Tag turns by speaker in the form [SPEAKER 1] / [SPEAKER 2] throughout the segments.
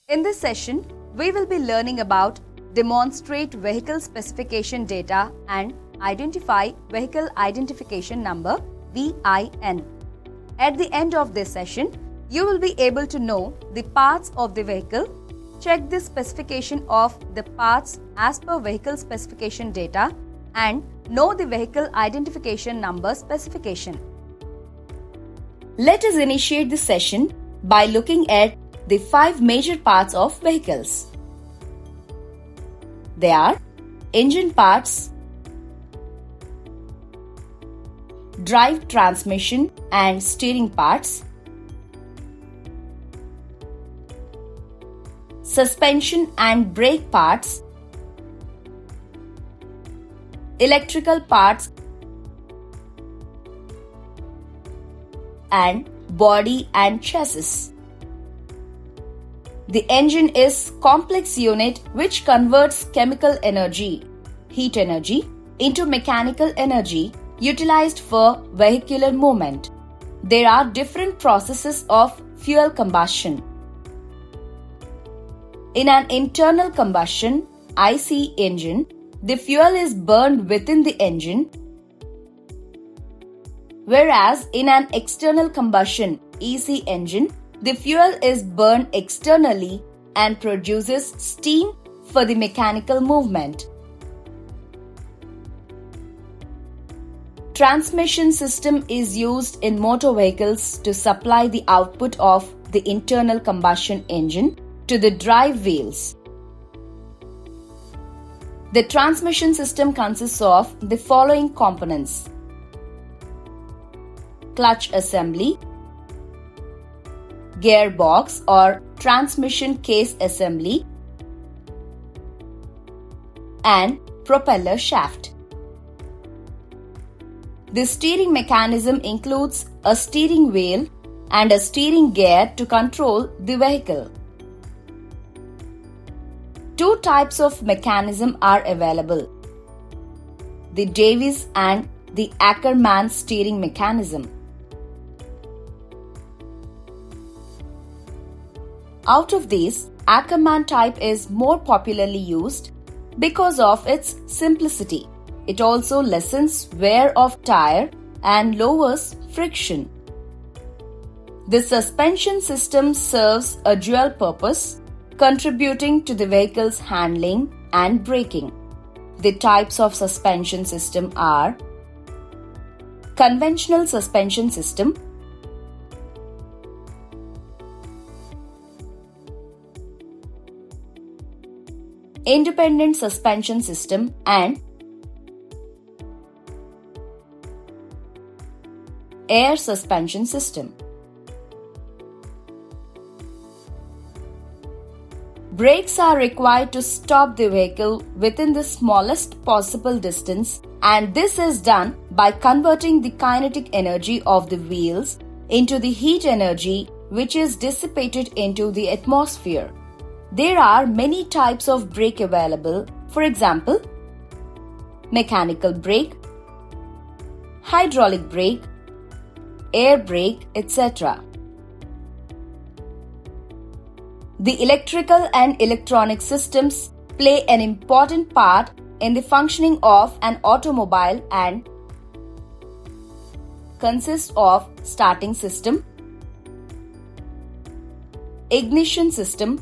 [SPEAKER 1] In this session, we will be learning about demonstrate vehicle specification data and identify vehicle identification number VIN. At the end of this session, you will be able to know the parts of the vehicle, check the specification of the parts as per vehicle specification data and know the vehicle identification number specification. Let us initiate the session by looking at the 5 major parts of vehicles. They are engine parts, drive, transmission and steering parts, suspension and brake parts, electrical parts, and body and chassis. The engine is complex unit which converts chemical energy, heat energy, into mechanical energy utilized for vehicular movement. There are different processes of fuel combustion. In an internal combustion IC engine, the fuel is burned within the engine, whereas in an external combustion EC engine, the fuel is burned externally and produces steam for the mechanical movement. Transmission system is used in motor vehicles to supply the output of the internal combustion engine to the drive wheels. The transmission system consists of the following components: clutch assembly, gearbox or transmission case assembly, and propeller shaft. The steering mechanism includes a steering wheel and a steering gear to control the vehicle. 2 types of mechanism are available: the Davis and the Ackermann steering mechanism. Out of these, Ackermann type is more popularly used because of its simplicity. It also lessens wear of tire and lowers friction. The suspension system serves a dual purpose, contributing to the vehicle's handling and braking. The types of suspension system are conventional suspension system, independent suspension system, and air suspension system. Brakes are required to stop the vehicle within the smallest possible distance, and this is done by converting the kinetic energy of the wheels into the heat energy which is dissipated into the atmosphere. There are many types of brake available, for example, mechanical brake, hydraulic brake, air brake, etc. The electrical and electronic systems play an important part in the functioning of an automobile and consist of starting system, ignition system,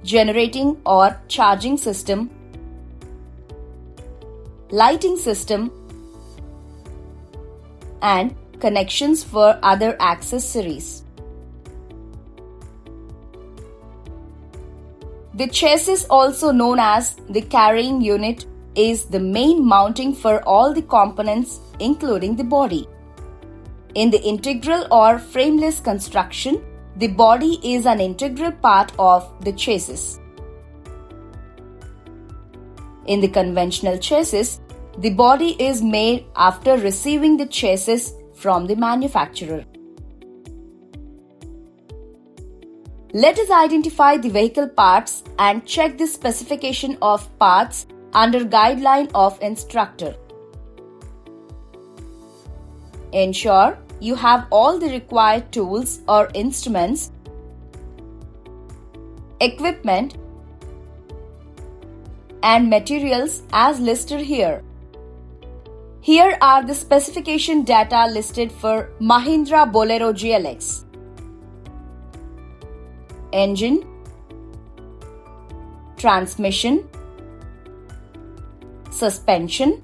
[SPEAKER 1] generating or charging system, lighting system, and connections for other accessories. The chassis, also known as the carrying unit, is the main mounting for all the components including the body. In the integral or frameless construction, the body is an integral part of the chassis. In the conventional chassis, the body is made after receiving the chassis from the manufacturer. Let us identify the vehicle parts and check the specification of parts under guideline of instructor. Ensure you have all the required tools or instruments equipment, and materials as listed here. Here are the specification data listed for Mahindra Bolero GLX. Engine, transmission, suspension,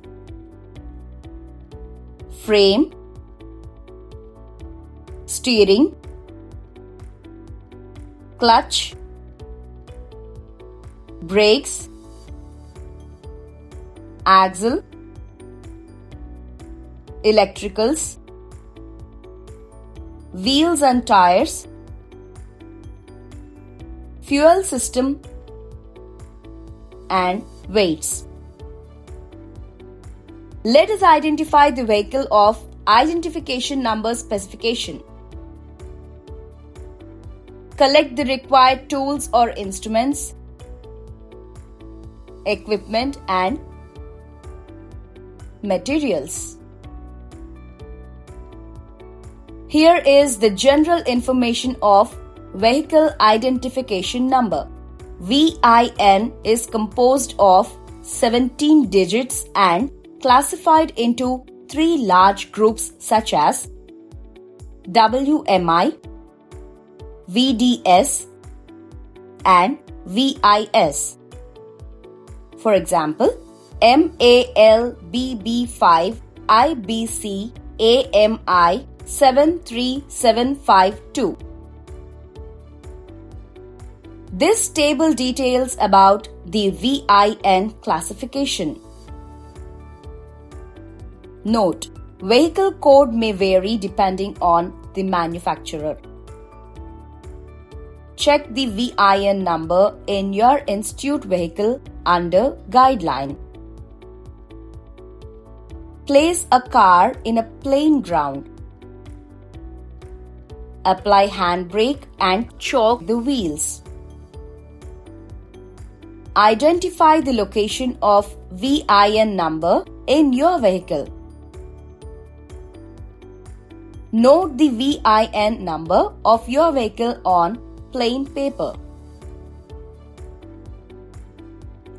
[SPEAKER 1] frame, steering, clutch, brakes, axle, electricals, wheels and tires, fuel system, and weights. Let us identify the vehicle of identification number specification. Collect the required tools or instruments, equipment, and materials. Here is the general information of Vehicle Identification Number. VIN is composed of 17 digits and classified into 3 large groups such as WMI, VDS, and VIS. For example, MALBB5 IBC AMI 73752. This table details about the VIN classification. Note: vehicle code may vary depending on the manufacturer. Check the VIN number in your institute vehicle under Guideline. Place a car in a plain ground. Apply handbrake and choke the wheels. Identify the location of VIN number in your vehicle. Note the VIN number of your vehicle on plain paper.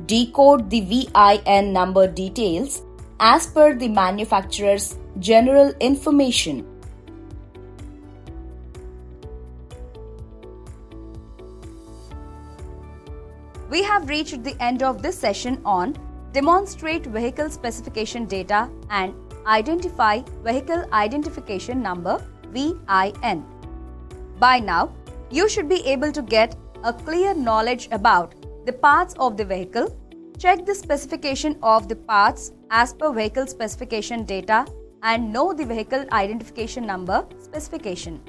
[SPEAKER 1] Decode the VIN number details as per the manufacturer's general information. We have reached the end of this session on Demonstrate Vehicle Specification Data and Identify Vehicle Identification Number VIN. By now, you should be able to get a clear knowledge about the parts of the vehicle. Check the specification of the parts as per vehicle specification data and know the vehicle identification number specification.